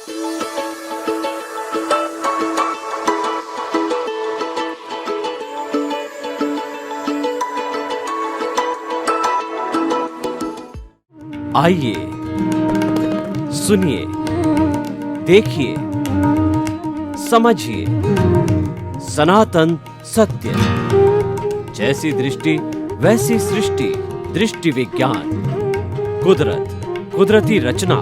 आइए, सुनिए, देखिए, समझिए सनातन सत्य। जैसी दृष्टि वैसी सृष्टि, दृष्टि विज्ञान। कुदरत, कुदरती रचना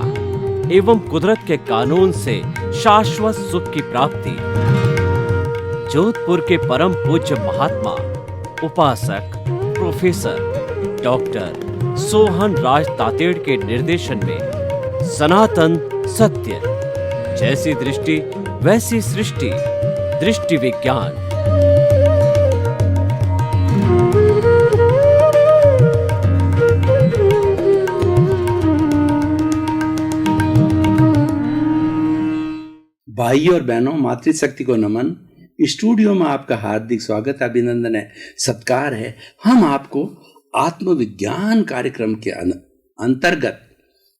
एवं कुदरत के कानून से शाश्वत सुख की प्राप्ति। जोधपुर के परम पूज्य महात्मा उपासक प्रोफेसर डॉक्टर सोहन राज तातेड़ के निर्देशन में सनातन सत्य। जैसी दृष्टि वैसी सृष्टि, दृष्टि विज्ञान। भाई और बहनों, मातृशक्ति को नमन। स्टूडियो में आपका हार्दिक स्वागत, अभिनंदन है, सत्कार है। हम आपको आत्मविज्ञान कार्यक्रम के अंतर्गत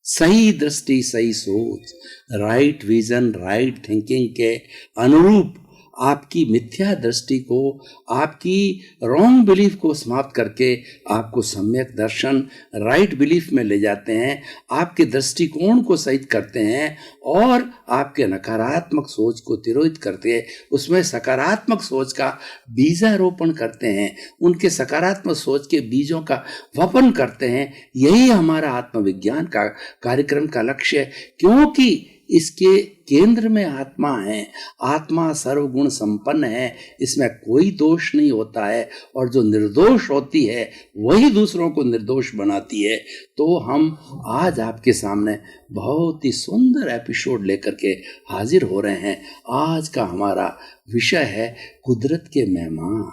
सही दृष्टि, सही सोच, राइट विजन, राइट थिंकिंग के अनुरूप आपकी मिथ्या दृष्टि को, आपकी रॉन्ग बिलीफ को समाप्त करके आपको सम्यक दर्शन, राइट बिलीफ में ले जाते हैं, आपके दृष्टिकोण को सही करते हैं और आपके नकारात्मक सोच को तिरोहित करते हैं, उसमें सकारात्मक सोच का बीजारोपण करते हैं, उनके सकारात्मक सोच के बीजों का वपन करते हैं। यही हमारा आत्मविज्ञान का कार्यक्रम का लक्ष्य है, क्योंकि इसके केंद्र में आत्मा है। आत्मा सर्वगुण संपन्न है, इसमें कोई दोष नहीं होता है, और जो निर्दोष होती है वही दूसरों को निर्दोष बनाती है। तो हम आज आपके सामने बहुत ही सुंदर एपिसोड लेकर के हाजिर हो रहे हैं। आज का हमारा विषय है कुदरत के मेहमान।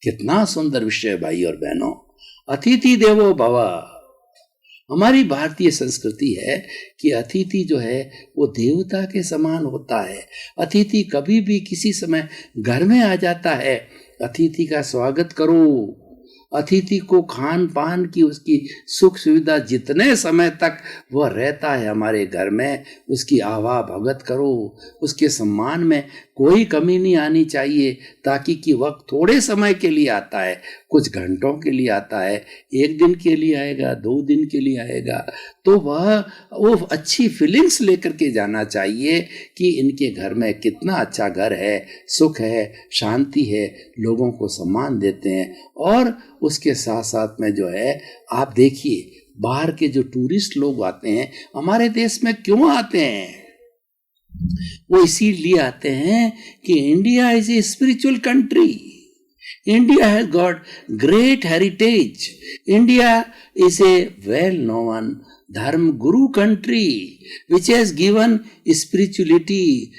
कितना सुंदर विषय है भाई और बहनों। अतिथि देवो भव। हमारी भारतीय संस्कृति है कि अतिथि जो है वो देवता के समान होता है। अतिथि कभी भी किसी समय घर में आ जाता है, अतिथि का स्वागत करो। अतिथि को खान पान की, उसकी सुख सुविधा, जितने समय तक वह रहता है हमारे घर में, उसकी आवा भगत करो। उसके सम्मान में कोई कमी नहीं आनी चाहिए, ताकि कि वह थोड़े समय के लिए आता है, कुछ घंटों के लिए आता है, एक दिन के लिए आएगा, 2 दिन के लिए आएगा, तो वो अच्छी फीलिंग्स लेकर के जाना चाहिए कि इनके घर में कितना अच्छा घर है, सुख है, शांति है, लोगों को सम्मान देते हैं। और उसके साथ साथ में जो है, आप देखिए बाहर के जो टूरिस्ट लोग आते हैं हमारे देश में, क्यों आते हैं? वो इसीलिए आते हैं कि India is a spiritual country. India has got great heritage. India is a well known धर्म गुरु country which has given spirituality,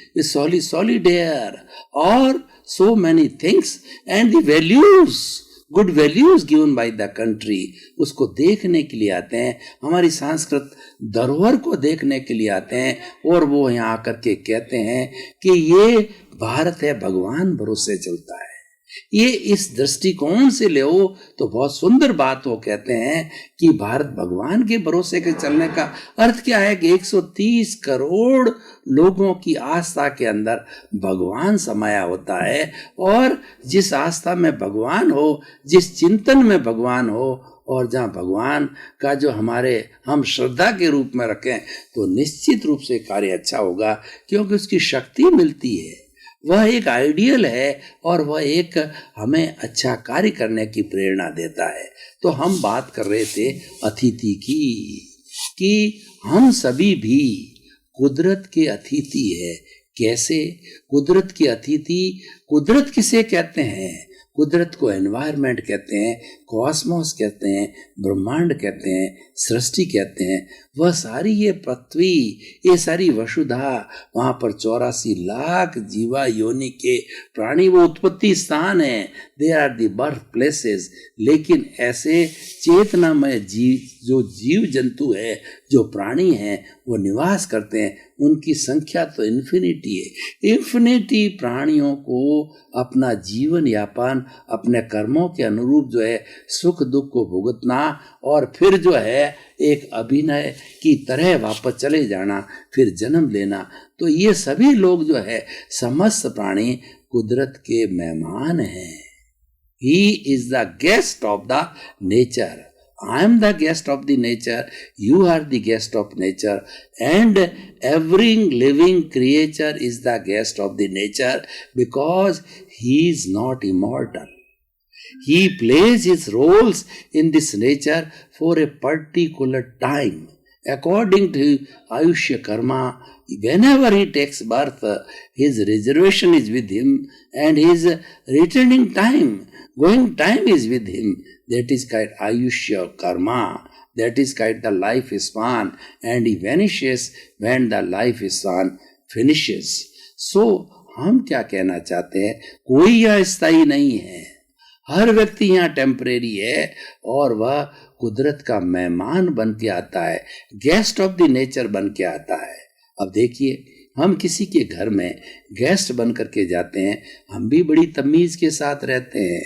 solidaire और so many things and the values, good values given by the country. उसको देखने के लिए आते हैं, हमारी सांस्कृतिक धरोहर को देखने के लिए आते हैं, और वो यहाँ आकर के कहते हैं कि ये भारत है, भगवान भरोसे चलता है। ये इस दृष्टिकोण से ले तो बहुत सुंदर बात वो कहते हैं कि भारत भगवान के भरोसे के चलने का अर्थ क्या है कि 130 करोड़ लोगों की आस्था के अंदर भगवान समाया होता है, और जिस आस्था में भगवान हो, जिस चिंतन में भगवान हो, और जहाँ भगवान का जो हम श्रद्धा के रूप में रखें, तो निश्चित रूप से कार्य अच्छा होगा, क्योंकि उसकी शक्ति मिलती है। वह एक आइडियल है और वह एक हमें अच्छा कार्य करने की प्रेरणा देता है। तो हम बात कर रहे थे अतिथि की, कि हम सभी भी कुदरत के अतिथि है। कैसे कुदरत के अतिथि? कुदरत किसे कहते हैं? कुदरत को एनवायरनमेंट कहते हैं, कॉस्मोस कहते हैं, ब्रह्मांड कहते हैं, सृष्टि कहते हैं। वह सारी ये पृथ्वी, ये सारी वसुधा, वहाँ पर 84 लाख जीवा योनि के प्राणी, वो उत्पत्ति स्थान है, they are the birth places. लेकिन ऐसे चेतनामय जीव, जो जीव जंतु है, जो प्राणी हैं वो निवास करते हैं, उनकी संख्या तो इन्फिनिटी है। इन्फिनिटी प्राणियों को अपना जीवन यापन अपने कर्मों के अनुरूप जो है सुख दुख को भुगतना और फिर जो है एक अभिनय की तरह वापस चले जाना, फिर जन्म लेना। तो ये सभी लोग जो है समस्त प्राणी कुदरत के मेहमान हैं। He is the guest of the nature. I am the guest of the nature. You are the guest of nature. And every living creature is the guest of the nature because he is not immortal. He plays his roles in this nature for a particular time. According to Ayushya Karma, whenever he takes birth, his reservation is with him and his returning time, going time is with him. That is called Ayushya Karma. That is called the life span, and he vanishes when the life span finishes. So, हम क्या कहना चाहते हैं? कोई यहाँ स्थायी नहीं है, हर व्यक्ति यहाँ टेम्परेरी है और वह कुदरत का मेहमान बन के आता है, गेस्ट ऑफ द नेचर बन के आता है। अब देखिए, हम किसी के घर में गेस्ट बन करके जाते हैं, हम भी बड़ी तमीज के साथ रहते हैं,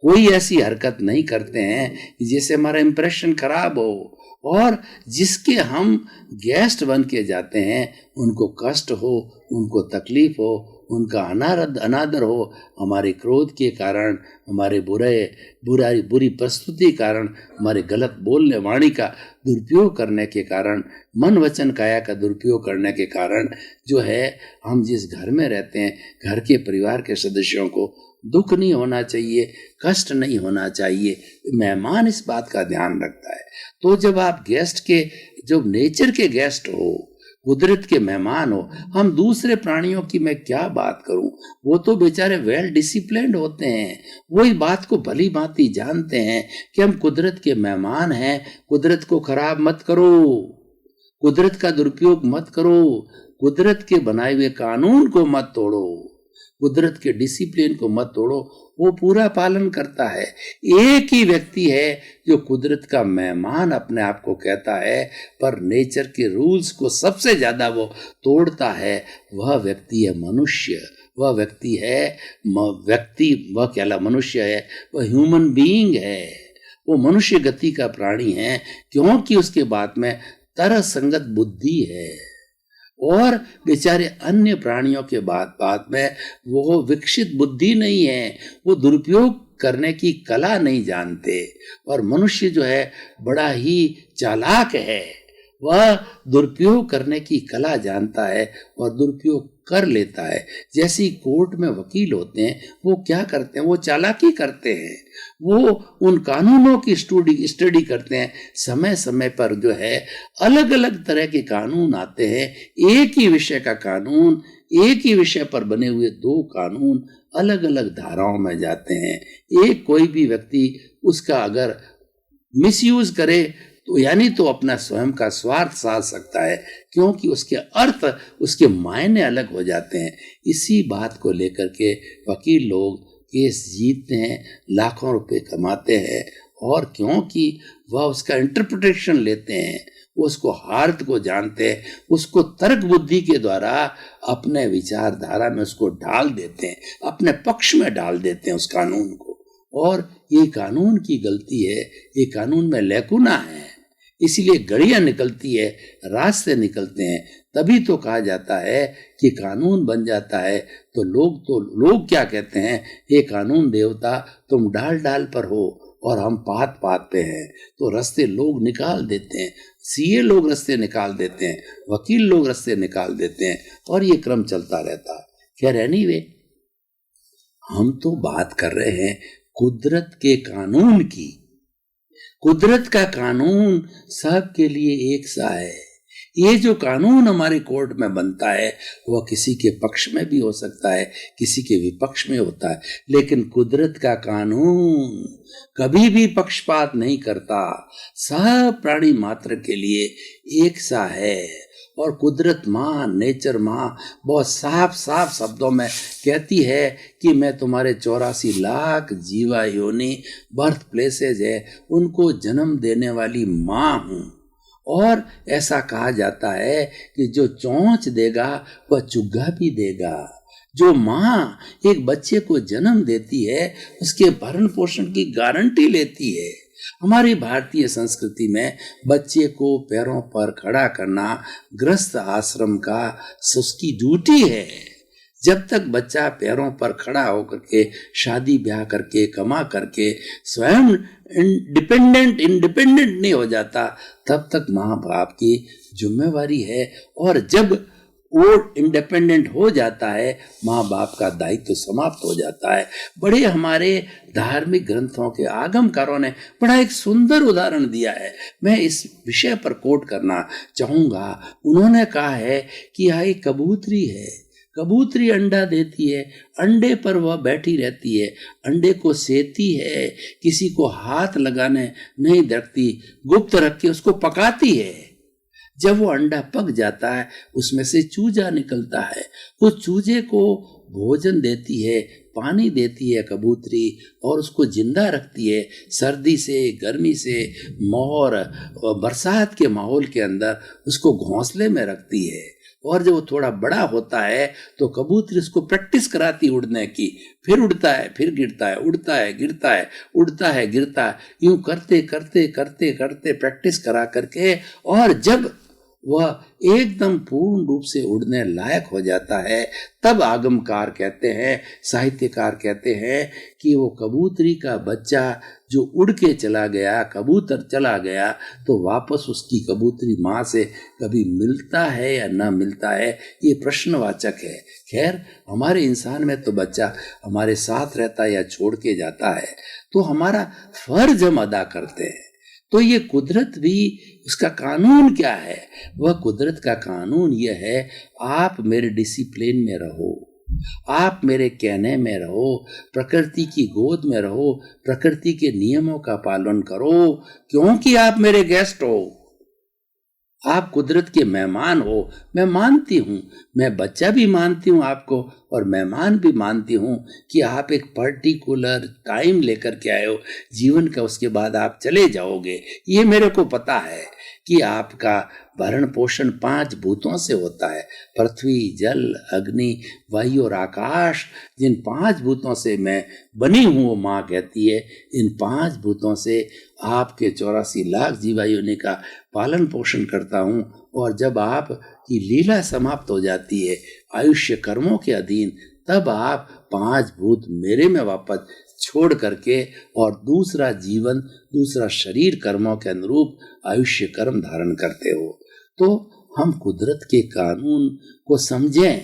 कोई ऐसी हरकत नहीं करते हैं जिससे हमारा इंप्रेशन खराब हो, और जिसके हम गेस्ट बन के जाते हैं उनको कष्ट हो, उनको तकलीफ हो, उनका अनादर हो, हमारे क्रोध के कारण, हमारे बुरी प्रस्तुति कारण, हमारे गलत बोलने वाणी का दुरुपयोग करने के कारण, मन वचन काया का दुरुपयोग करने के कारण जो है हम जिस घर में रहते हैं, घर के परिवार के सदस्यों को दुख नहीं होना चाहिए, कष्ट नहीं होना चाहिए। मेहमान इस बात का ध्यान रखता है। तो जब आप गेस्ट के, जो नेचर के गेस्ट हो, कुदरत के मेहमान हो, हम दूसरे प्राणियों की मैं क्या बात करूं, वो तो बेचारे वेल डिसिप्लिन्ड होते हैं, वो इस बात को भली भांति जानते हैं कि हम कुदरत के मेहमान हैं, कुदरत को खराब मत करो, कुदरत का दुरुपयोग मत करो, कुदरत के बनाए हुए कानून को मत तोड़ो, कुदरत के डिसिप्लिन को मत तोड़ो। वो पूरा पालन करता है। एक ही व्यक्ति है जो कुदरत का मेहमान अपने आप को कहता है, पर नेचर के रूल्स को सबसे ज्यादा वो तोड़ता है, वह व्यक्ति है मनुष्य। वह व्यक्ति है वह क्या मनुष्य है, वह ह्यूमन बीइंग है, वो मनुष्य गति का प्राणी है, क्योंकि उसके बाद में तरह संगत बुद्धि है, और बेचारे अन्य प्राणियों के बाद में वो विकसित बुद्धि नहीं है, वो दुरुपयोग करने की कला नहीं जानते। और मनुष्य जो है बड़ा ही चालाक है, वह दुरुपयोग करने की कला जानता है और दुरुपयोग कर लेता है। जैसे कोर्ट में वकील होते हैं, वो क्या करते हैं, वो चालाकी करते हैं, वो उन कानूनों की स्टडी करते हैं। समय समय पर जो है अलग अलग तरह के कानून आते हैं, एक ही विषय का कानून, एक ही विषय पर बने हुए दो कानून अलग अलग धाराओं में जाते हैं। एक कोई भी व्यक्ति उसका अगर मिसयूज करे तो यानी तो अपना स्वयं का स्वार्थ साध सकता है, क्योंकि उसके अर्थ, उसके मायने अलग हो जाते हैं। इसी बात को लेकर के वकील लोग केस जीतते हैं, लाखों रुपए कमाते हैं, और क्योंकि वह उसका इंटरप्रिटेशन लेते हैं, उसको हार्थ को जानते हैं, उसको तर्क बुद्धि के द्वारा अपने विचारधारा में उसको ढाल देते हैं, अपने पक्ष में डाल देते हैं उस कानून को। और ये कानून की गलती है, ये कानून में लैकुना है, इसीलिए गड़ियां निकलती है, रास्ते निकलते हैं। तभी तो कहा जाता है कि कानून बन जाता है तो लोग क्या कहते हैं, हे कानून देवता तुम डाल डाल पर हो और हम पात पात पे हैं, तो रास्ते लोग निकाल देते हैं, सीए लोग रास्ते निकाल देते हैं, वकील लोग रास्ते निकाल देते हैं, और ये क्रम चलता रहता है। खैर एनीवे, हम तो बात कर रहे हैं कुदरत के कानून की। कुदरत का कानून सबके लिए एक सा है। ये जो कानून हमारे कोर्ट में बनता है वह किसी के पक्ष में भी हो सकता है, किसी के विपक्ष में होता है, लेकिन कुदरत का कानून कभी भी पक्षपात नहीं करता, सब प्राणी मात्र के लिए एक सा है। और कुदरत माँ, नेचर माँ बहुत साफ साफ शब्दों में कहती है कि मैं तुम्हारे 84 लाख जीवा योनि बर्थ प्लेसेज है, उनको जन्म देने वाली माँ हूँ। और ऐसा कहा जाता है कि जो चोंच देगा वह चुग्गा भी देगा। जो माँ एक बच्चे को जन्म देती है उसके भरण पोषण की गारंटी लेती है। हमारी भारतीय संस्कृति में बच्चे को पैरों पर खड़ा करना गृहस्थ आश्रम का उसकी ड्यूटी है। जब तक बच्चा पैरों पर खड़ा होकर के शादी ब्याह करके कमा करके स्वयं इंडिपेंडेंट नहीं हो जाता, तब तक माँ बाप की जिम्मेवारी है। और जब वो इंडिपेंडेंट हो जाता है, माँ बाप का दायित्व समाप्त हो जाता है। बड़े हमारे धार्मिक ग्रंथों के आगमकारों ने बड़ा एक सुंदर उदाहरण दिया है, मैं इस विषय पर कोट करना चाहूंगा। उन्होंने कहा है कि यहाँ एक कबूतरी है, कबूतरी अंडा देती है, अंडे पर वह बैठी रहती है, अंडे को सेती है, किसी को हाथ लगाने नहीं देती, गुप्त रख के उसको पकाती है। जब वो अंडा पक जाता है उसमें से चूजा निकलता है, वो चूजे को भोजन देती है, पानी देती है कबूतरी और उसको जिंदा रखती है। सर्दी से, गर्मी से, मोर बरसात के माहौल के अंदर उसको घोंसले में रखती है। और जब वो थोड़ा बड़ा होता है तो कबूतर उसको प्रैक्टिस कराती उड़ने की, फिर उड़ता है, फिर गिरता है, उड़ता है, गिरता है, उड़ता है, गिरता है, यूं करते करते करते करते प्रैक्टिस करा करके, और जब वह एकदम पूर्ण रूप से उड़ने लायक हो जाता है, तब आगमकार कहते हैं, साहित्यकार कहते हैं कि वो कबूतरी का बच्चा जो उड़ के चला गया, कबूतर चला गया, तो वापस उसकी कबूतरी माँ से कभी मिलता है या ना मिलता है, ये प्रश्नवाचक है। खैर, हमारे इंसान में तो बच्चा हमारे साथ रहता है या छोड़ के जाता है, तो हमारा फर्ज हम अदा करते हैं। तो ये कुदरत भी, उसका कानून क्या है? वह कुदरत का कानून यह है, आप मेरे डिसिप्लिन में रहो, आप मेरे कहने में रहो, प्रकृति की गोद में रहो, प्रकृति के नियमों का पालन करो, क्योंकि आप मेरे गेस्ट हो, आप कुदरत के मेहमान हो। मैं मानती हूँ, मैं बच्चा भी मानती हूँ आपको, और मेहमान भी मानती हूँ कि आप एक पर्टिकुलर टाइम लेकर के आए हो जीवन का, उसके बाद आप चले जाओगे। ये मेरे को पता है कि आपका भरण पोषण 5 भूतों से होता है, पृथ्वी, जल, अग्नि, वायु और आकाश। जिन 5 भूतों से मैं बनी हूँ, वो माँ कहती है, इन 5 भूतों से आपके 84 लाख जीवाणु का पालन पोषण करता हूँ। और जब आप की लीला समाप्त हो जाती है आयुष्य कर्मों के अधीन, तब आप 5 भूत मेरे में वापस छोड़ करके और दूसरा जीवन, दूसरा शरीर कर्मों के अनुरूप आयुष्य कर्म धारण करते हो। तो हम कुदरत के कानून को समझें,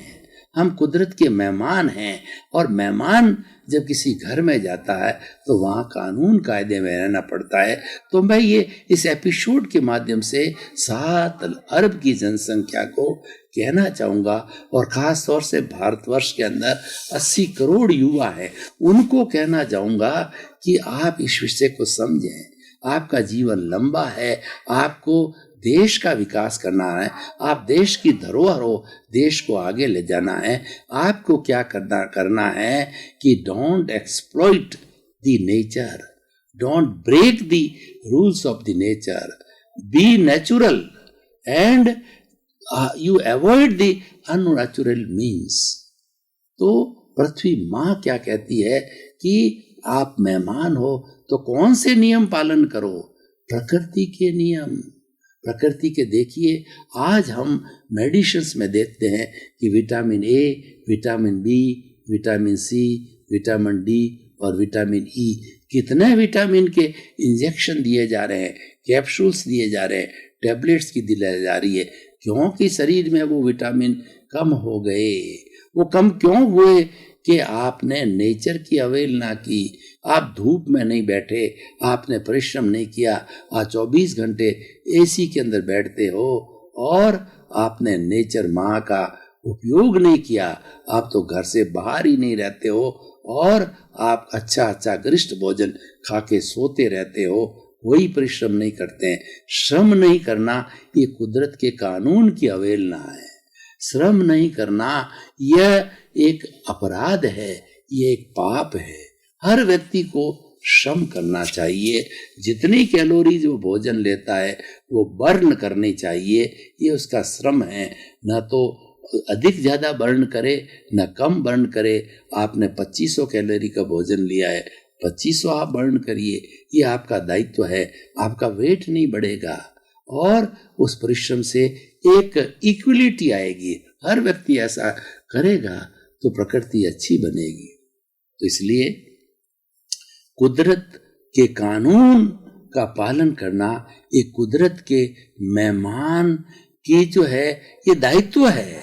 हम कुदरत के मेहमान हैं, और मेहमान जब किसी घर में जाता है तो वहाँ कानून कायदे में रहना पड़ता है। तो मैं ये इस एपिसोड के माध्यम से 7 अरब की जनसंख्या को कहना चाहूँगा, और ख़ास तौर से भारतवर्ष के अंदर 80 करोड़ युवा हैं, उनको कहना चाहूँगा कि आप इस विषय को समझें। आपका जीवन लंबा है, आपको देश का विकास करना है, आप देश की धरोहर हो, देश को आगे ले जाना है। आपको क्या करना है कि don't exploit the nature, don't break the rules of the nature, be natural and you avoid the unnatural means. तो पृथ्वी माँ क्या कहती है कि आप मेहमान हो तो कौन से नियम पालन करो? प्रकृति के नियम, प्रकृति के। देखिए, आज हम मेडिसिन्स में देखते हैं कि vitamin A, vitamin B, vitamin C, vitamin D और विटामिन ई, कितने विटामिन के इंजेक्शन दिए जा रहे हैं, कैप्सूल्स दिए जा रहे हैं, टैबलेट्स की दिलाई जा रही है, क्योंकि शरीर में वो विटामिन कम हो गए। वो कम क्यों हुए? कि आपने नेचर की अवहेलना की, आप धूप में नहीं बैठे, आपने परिश्रम नहीं किया, आप 24 घंटे एसी के अंदर बैठते हो और आपने नेचर माँ का उपयोग नहीं किया। आप तो घर से बाहर ही नहीं रहते हो और आप अच्छा गरिष्ठ भोजन खा के सोते रहते हो, वही परिश्रम नहीं करते हैं। श्रम नहीं करना ये कुदरत के कानून की अवहेलना है। श्रम नहीं करना यह एक अपराध है, ये एक पाप है। हर व्यक्ति को श्रम करना चाहिए। जितनी कैलोरीज वो भोजन लेता है वो बर्न करनी चाहिए, ये उसका श्रम है। न तो अधिक ज़्यादा बर्न करे न कम बर्न करे। आपने 2500 कैलोरी का भोजन लिया है, 2500 आप बर्न करिए, ये आपका दायित्व है। आपका वेट नहीं बढ़ेगा और उस परिश्रम से एक इक्विलिटी आएगी। हर व्यक्ति ऐसा करेगा तो प्रकृति अच्छी बनेगी। तो इसलिए कुदरत के कानून का पालन करना ये कुदरत के मेहमान की जो है ये दायित्व है,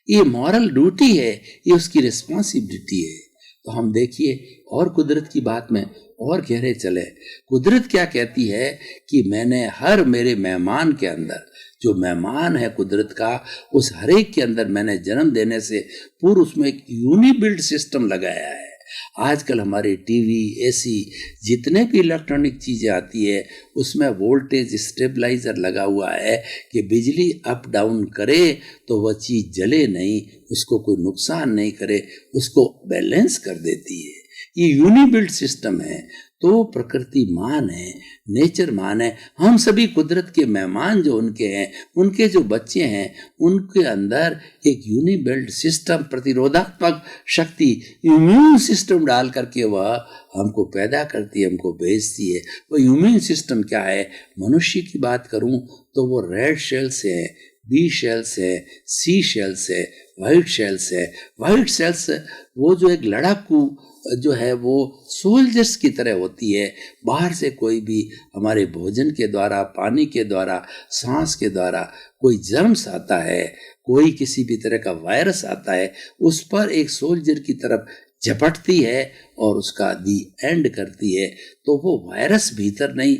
ये मॉरल ड्यूटी है, ये उसकी रिस्पॉन्सिबिलिटी है। तो हम देखिए और कुदरत की बात में और गहरे चले। कुदरत क्या कहती है कि मैंने हर मेरे मेहमान के अंदर, जो मेहमान है कुदरत का, उस हर एक के अंदर मैंने जन्म देने से पूर्व उसमें एक यूनिबिल्ट सिस्टम लगाया है। आजकल हमारे टीवी, एसी, जितने भी इलेक्ट्रॉनिक चीज़ें आती है उसमें वोल्टेज स्टेबलाइजर लगा हुआ है कि बिजली अप डाउन करे तो वह चीज़ जले नहीं, उसको कोई नुकसान नहीं करे, उसको बैलेंस कर देती है। ये यूनिबिल्ट सिस्टम है। तो प्रकृति मान है, नेचर मान है। हम सभी कुदरत के मेहमान जो उनके हैं, उनके जो बच्चे हैं, उनके अंदर एक यूनिबिल्ट सिस्टम, प्रतिरोधात्मक शक्ति, इम्यून सिस्टम डाल करके वह हमको पैदा करती है, हमको भेजती है। वो इम्यून सिस्टम क्या है? मनुष्य की बात करूं तो वो रेड सेल्स है, बी सेल्स है, सी सेल्स है, वाइट सेल्स है। वाइट सेल्स वो जो एक लड़ाकू जो है वो सोल्जर्स की तरह होती है। बाहर से कोई भी हमारे भोजन के द्वारा, पानी के द्वारा, सांस के द्वारा कोई जर्म्स आता है, कोई किसी भी तरह का वायरस आता है, उस पर एक सोल्जर की तरफ झपटती है और उसका दी एंड करती है। तो वो वायरस भीतर नहीं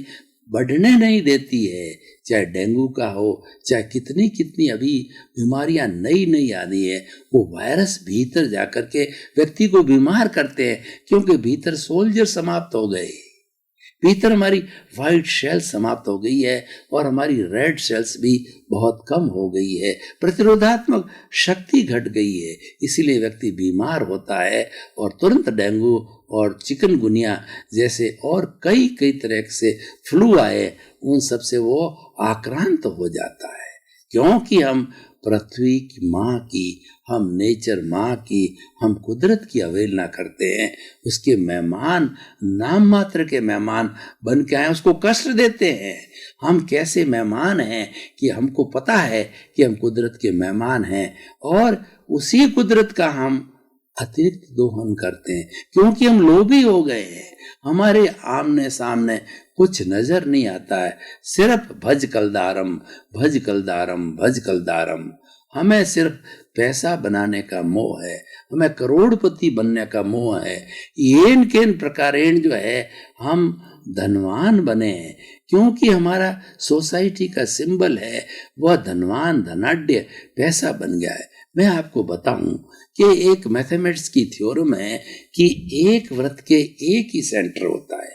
बढ़ने नहीं देती है, चाहे डेंगू का हो, चाहे कितनी कितनी अभी बीमारियां नई नई आ रही है, वो वायरस भीतर जाकर के व्यक्ति को बीमार करते हैं, क्योंकि भीतर सोल्जर समाप्त हो गए, भीतर हमारी वाइट सेल्स समाप्त हो गई है और हमारी रेड सेल्स भी बहुत कम हो गई है, प्रतिरोधात्मक शक्ति घट गई है। इसीलिए व्यक्ति बीमार होता है और तुरंत डेंगू और चिकनगुनिया जैसे और कई कई तरह से फ्लू आए, उन सब से वो आक्रांत हो जाता है। क्योंकि हम पृथ्वी की माँ की, हम नेचर माँ की, हम कुदरत की अवहेलना करते हैं। उसके मेहमान, नाम मात्र के मेहमान बन के आए, उसको कष्ट देते हैं। हम कैसे मेहमान हैं कि हमको पता है कि हम कुदरत के मेहमान हैं और उसी कुदरत का हम अतिरिक्त दोहन करते हैं, क्योंकि हम लोभी हो गए हैं। हमारे आमने सामने कुछ नजर नहीं आता है, सिर्फ भज कलदारम, भज कलदारम, भज कलदारम। हमें सिर्फ पैसा बनाने का मोह है, हमें करोड़पति बनने का मोह है। येन केन प्रकारेण जो है हम धनवान बने हैं, क्योंकि हमारा सोसाइटी का सिंबल है वह धनवान, धनाढ्य, पैसा बन गया है। मैं आपको बताऊं कि एक मैथमेटिक्स की थ्योरम है कि एक वृत्त के एक ही सेंटर होता है।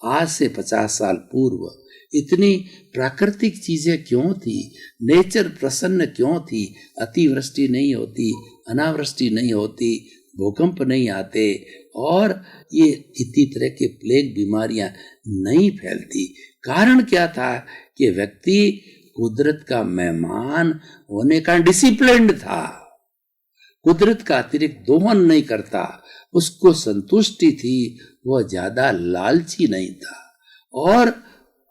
आज से 50 साल पूर्व इतनी प्राकृतिक चीजें क्यों थी? नेचर प्रसन्न क्यों थी? अतिवृष्टि नहीं होती, अनावृष्टि नहीं होती, भूकंप नहीं आते और ये इतनी तरह के प्लेग बीमारियां नहीं फैलती। कारण क्या था कि व्यक्ति कुदरत का मेहमान होने का डिसिप्लिन्ड था, कुदरत का अतिरिक्त दोहन नहीं करता, उसको संतुष्टि थी, वह ज्यादा लालची नहीं था। और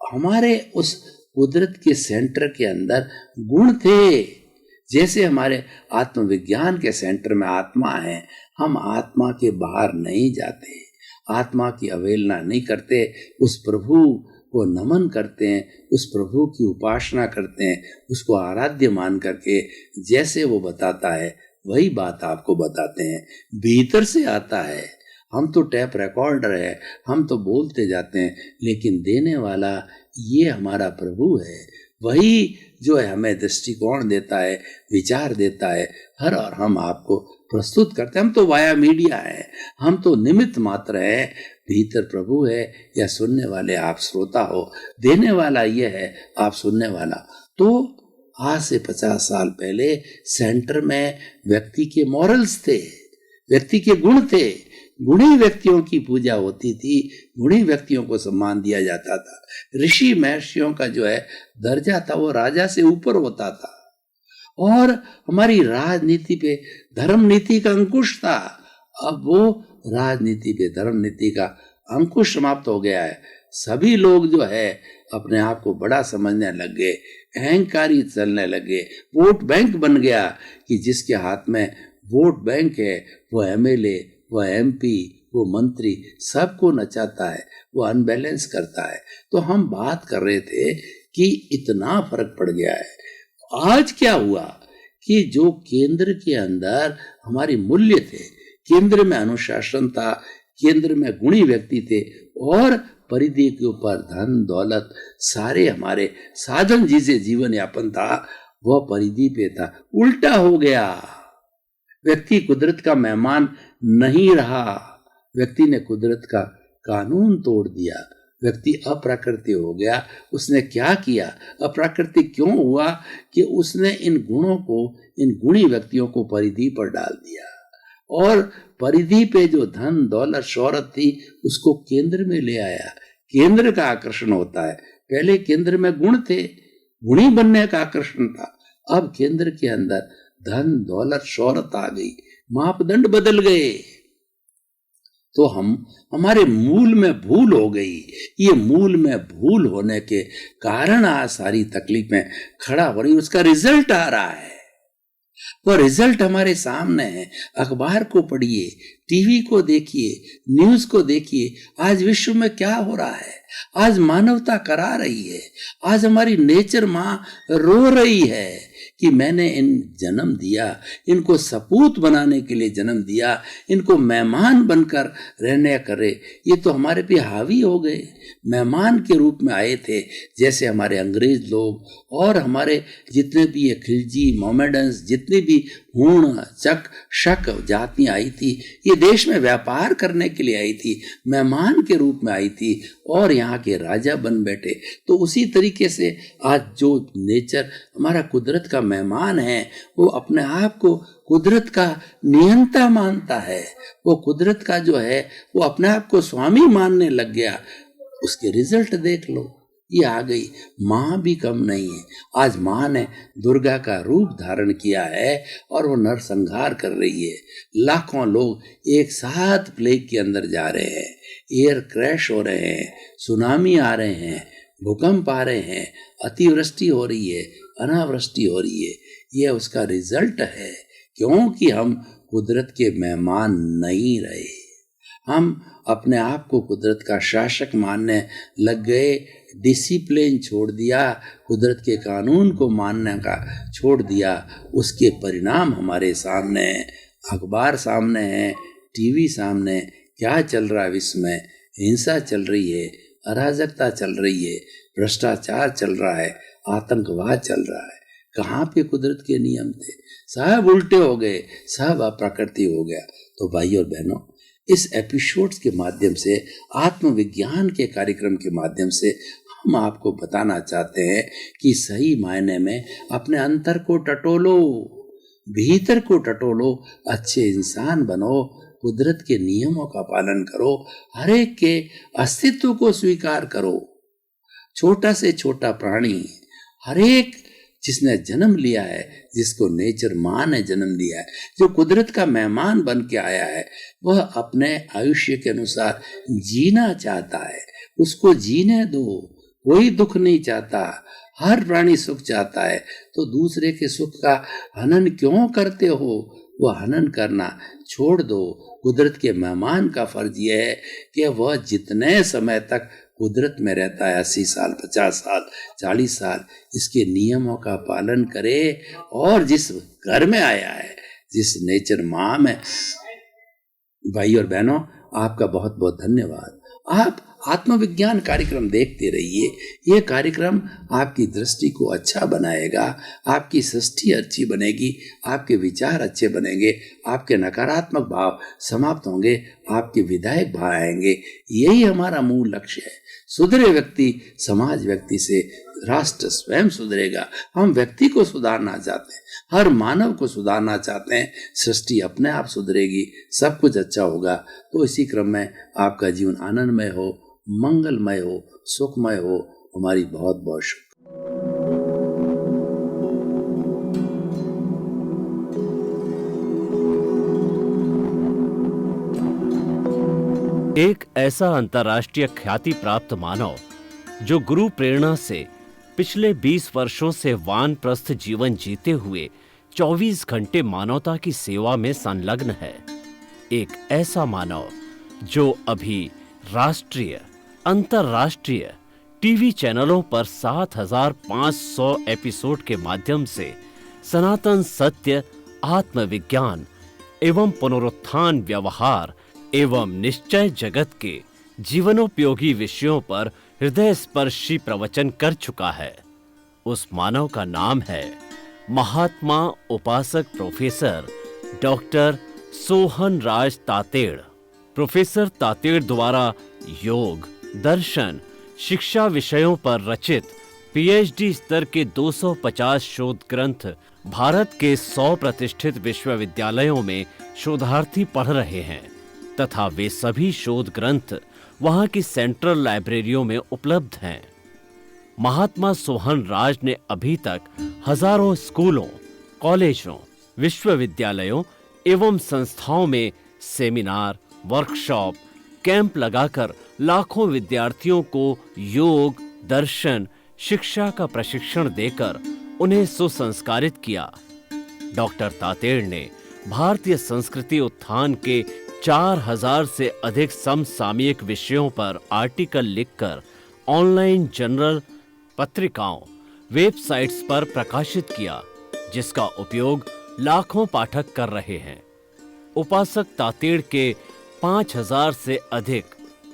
हमारे उस कुदरत के सेंटर के अंदर गुण थे, जैसे हमारे आत्मविज्ञान के सेंटर में आत्मा है। हम आत्मा के बाहर नहीं जाते, आत्मा की अवहेलना नहीं करते, उस प्रभु को नमन करते हैं, उस प्रभु की उपासना करते हैं, उसको आराध्य मान करके जैसे वो बताता है वही बात आपको बताते हैं। भीतर से आता है। हम तो टैप रिकॉर्डर है, हम तो बोलते जाते हैं, लेकिन देने वाला ये हमारा प्रभु है। वही जो है हमें दृष्टिकोण देता है, विचार देता है, हर और हम आपको प्रस्तुत करते हैं। हम तो वाया मीडिया है, हम तो निमित्त मात्र है। भीतर प्रभु है या सुनने वाले आप श्रोता हो, देने वाला ये है, आप सुनने वाला। तो आज से 50 साल पहले सेंटर में व्यक्ति के मॉरल्स थे, व्यक्ति के गुण थे, गुणी व्यक्तियों की पूजा होती थी, गुणी व्यक्तियों को सम्मान दिया जाता था। ऋषि महर्षियों का जो है दर्जा था वो राजा से ऊपर होता था। और हमारी राजनीति पे धर्म नीति का अंकुश था, अब वो राजनीति पे धर्म नीति का अंकुश समाप्त हो गया है। सभी लोग जो है अपने आप को बड़ा समझने लग गए, अहंकारी चलने लगे, वोट बैंक बन गया कि जिसके हाथ में वोट बैंक है वो एमएलए, वो एमपी, वो मंत्री सबको नचाता है, वो अनबैलेंस करता है। तो हम बात कर रहे थे कि इतना फर्क पड़ गया है। आज क्या हुआ कि जो केंद्र के अंदर हमारे मूल्य थे, केंद्र में अनुशासन था, केंद्र में गुणी व्यक्ति थे और परिधि के ऊपर धन दौलत सारे हमारे साधन जिसे जीवन यापन था वह परिधि पे था, उल्टा हो गया। व्यक्ति कुदरत का मेहमान नहीं रहा, व्यक्ति ने कुदरत का कानून तोड़ दिया, व्यक्ति अप्राकृतिक हो गया। उसने क्या किया, अप्राकृतिक क्यों हुआ कि उसने इन गुणों को, इन गुणी व्यक्तियों को परिधि पर डाल दिया और परिधि पे जो धन दौलत शोहरत थी उसको केंद्र में ले आया। केंद्र का आकर्षण होता है, पहले केंद्र में गुण थे, गुणी बनने का आकर्षण था, अब केंद्र के अंदर धन दौलत शोहरत आ गई, मापदंड बदल गए। तो हमारे मूल में भूल हो गई। ये मूल में भूल होने के कारण आज सारी तकलीफें खड़ा हो रही, उसका रिजल्ट आ रहा है। वो रिजल्ट हमारे सामने है। अखबार को पढ़िए, टीवी को देखिए, न्यूज को देखिए, आज विश्व में क्या हो रहा है। आज मानवता करा रही है, आज हमारी नेचर माँ रो रही है कि मैंने इन जन्म दिया, इनको सपूत बनाने के लिए जन्म दिया, इनको मेहमान बनकर रहने करे, ये तो हमारे पे हावी हो गए, मेहमान के रूप में आए थे। जैसे हमारे अंग्रेज लोग और हमारे जितने भी ये खिलजी मोमेडन्स, जितने भी हूण चक शक जातियां आई थी, ये देश में व्यापार करने के लिए आई थी, मेहमान के रूप में आई थी और यहाँ के राजा बन बैठे। तो उसी तरीके से आज जो नेचर हमारा कुदरत का मेहमान है, वो अपने आप को कुदरत का नियंता मानता है, वो कुदरत का जो है वो अपने आप को स्वामी मानने लग गया। उसके रिजल्ट देख लो, ये आ गई। माँ भी कम नहीं है, आज माँ ने दुर्गा का रूप धारण किया है और वो नरसंहार कर रही है। लाखों लोग एक साथ प्लेग के अंदर जा रहे हैं, एयर क्रैश हो रहे हैं, सुनामी आ रहे हैं, भूकंप आ रहे हैं, अतिवृष्टि हो रही है, अनावृष्टि हो रही है। ये उसका रिजल्ट है, क्योंकि हम कुदरत के मेहमान नहीं रहे। हम अपने आप को कुदरत का शासक मानने लग गए, डिसिप्लिन छोड़ दिया, कुदरत के कानून को मानने का छोड़ दिया। उसके परिणाम हमारे सामने हैं, अखबार सामने है, टीवी सामने, क्या चल रहा है विश्व में, हिंसा चल रही है, अराजकता चल रही है, भ्रष्टाचार चल रहा है, आतंकवाद चल रहा है। कहाँ पे कुदरत के नियम थे, सब उल्टे हो गए, सब अप्राकृतिक हो गया। तो भाई और बहनों, इस एपिसोड्स के माध्यम से, आत्मविज्ञान के कार्यक्रम के माध्यम से हम आपको बताना चाहते हैं कि सही मायने में अपने अंतर को टटोलो, भीतर को टटोलो, अच्छे इंसान बनो, कुदरत के नियमों का पालन करो, हर एक के अस्तित्व को स्वीकार करो। छोटा से छोटा प्राणी, हर एक जिसने जन्म लिया है, जिसको नेचर माँ ने जन्म दिया है, जो कुदरत का मेहमान बन के आया है, वह अपने आयुष्य के अनुसार जीना चाहता है। उसको जीने दो, कोई दुख नहीं चाहता, हर प्राणी सुख चाहता है। तो दूसरे के सुख का हनन क्यों करते हो? वह हनन करना छोड़ दो। कुदरत के मेहमान का फर्ज यह है कि वह जितने समय तक कुदरत में रहता है, 80 साल, 50 साल, 40 साल, इसके नियमों का पालन करे। और जिस घर में आया है, जिस नेचर माँ में, भाई और बहनों, आपका बहुत बहुत धन्यवाद। आप आत्मविज्ञान कार्यक्रम देखते रहिए। ये कार्यक्रम आपकी दृष्टि को अच्छा बनाएगा, आपकी सृष्टि अच्छी बनेगी, आपके विचार अच्छे बनेंगे, आपके नकारात्मक भाव समाप्त होंगे, आपके विधायक भाई आएंगे। यही हमारा मूल लक्ष्य है। सुधरे व्यक्ति समाज, व्यक्ति से राष्ट्र स्वयं सुधरेगा। हम व्यक्ति को सुधारना चाहते हैं, हर मानव को सुधारना चाहते हैं। सृष्टि अपने आप सुधरेगी, सब कुछ अच्छा होगा। तो इसी क्रम में आपका जीवन आनंदमय हो, मंगलमय हो, सुखमय हो। हमारी बहुत बहुत शुभ। एक ऐसा अंतर्राष्ट्रीय ख्याति प्राप्त मानव जो गुरु प्रेरणा से पिछले 20 वर्षों से वानप्रस्थ जीवन जीते हुए 24 घंटे मानवता की सेवा में संलग्न है। एक ऐसा मानव जो अभी राष्ट्रीय, अंतर्राष्ट्रीय टीवी चैनलों पर 7,500 एपिसोड के माध्यम से सनातन सत्य, आत्मविज्ञान एवं पुनरुत्थान, व्यवहार एवं निश्चय जगत के जीवनोपयोगी विषयों पर हृदय स्पर्शी प्रवचन कर चुका है। उस मानव का नाम है महात्मा उपासक प्रोफेसर डॉक्टर सोहन राज तातेड़। प्रोफेसर तातेड़ द्वारा योग, दर्शन, शिक्षा विषयों पर रचित पीएचडी स्तर के 250 शोध ग्रंथ भारत के 100 प्रतिष्ठित विश्वविद्यालयों में शोधार्थी पढ़ रहे हैं तथा वे सभी शोध ग्रंथ वहां की सेंट्रल लाइब्रेरियों में उपलब्ध हैं। महात्मा सोहन राज ने अभी तक हजारों स्कूलों, कॉलेजों, विश्वविद्यालयों एवं संस्थाओं में सेमिनार, वर्कशॉप, कैंप लगाकर लाखों विद्यार्थियों को योग, दर्शन, शिक्षा का प्रशिक्षण देकर उन्हें सुसंस्कारित किया। डॉक्टर तातेड़ ने भारतीय संस्कृति उत्थान के 4000 से अधिक समसामयिक विषयों पर आर्टिकल लिखकर ऑनलाइन जर्नल, पत्रिकाओं, वेबसाइट्स पर प्रकाशित किया, जिसका उपयोग लाखों पाठक कर रहे हैं। उपासक तातेड़ के 5000 से अधिक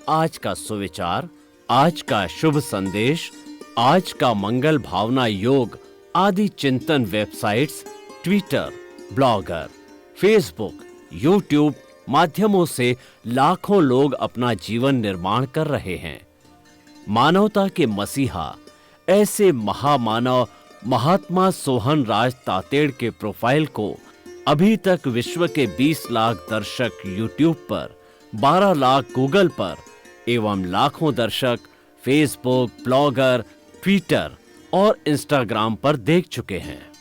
आज का सुविचार, आज का शुभ संदेश, आज का मंगल भावना योग आदि चिंतन websites, Twitter, blogger, Facebook, YouTube माध्यमों से लाखों लोग अपना जीवन निर्माण कर रहे हैं। मानवता के मसीहा ऐसे महामानव महात्मा सोहन राज तातेड़ के प्रोफाइल को अभी तक विश्व के 20 लाख दर्शक यूट्यूब पर, 12 लाख गूगल पर एवं लाखों दर्शक फेसबुक, ब्लॉगर, ट्विटर और इंस्टाग्राम पर देख चुके हैं।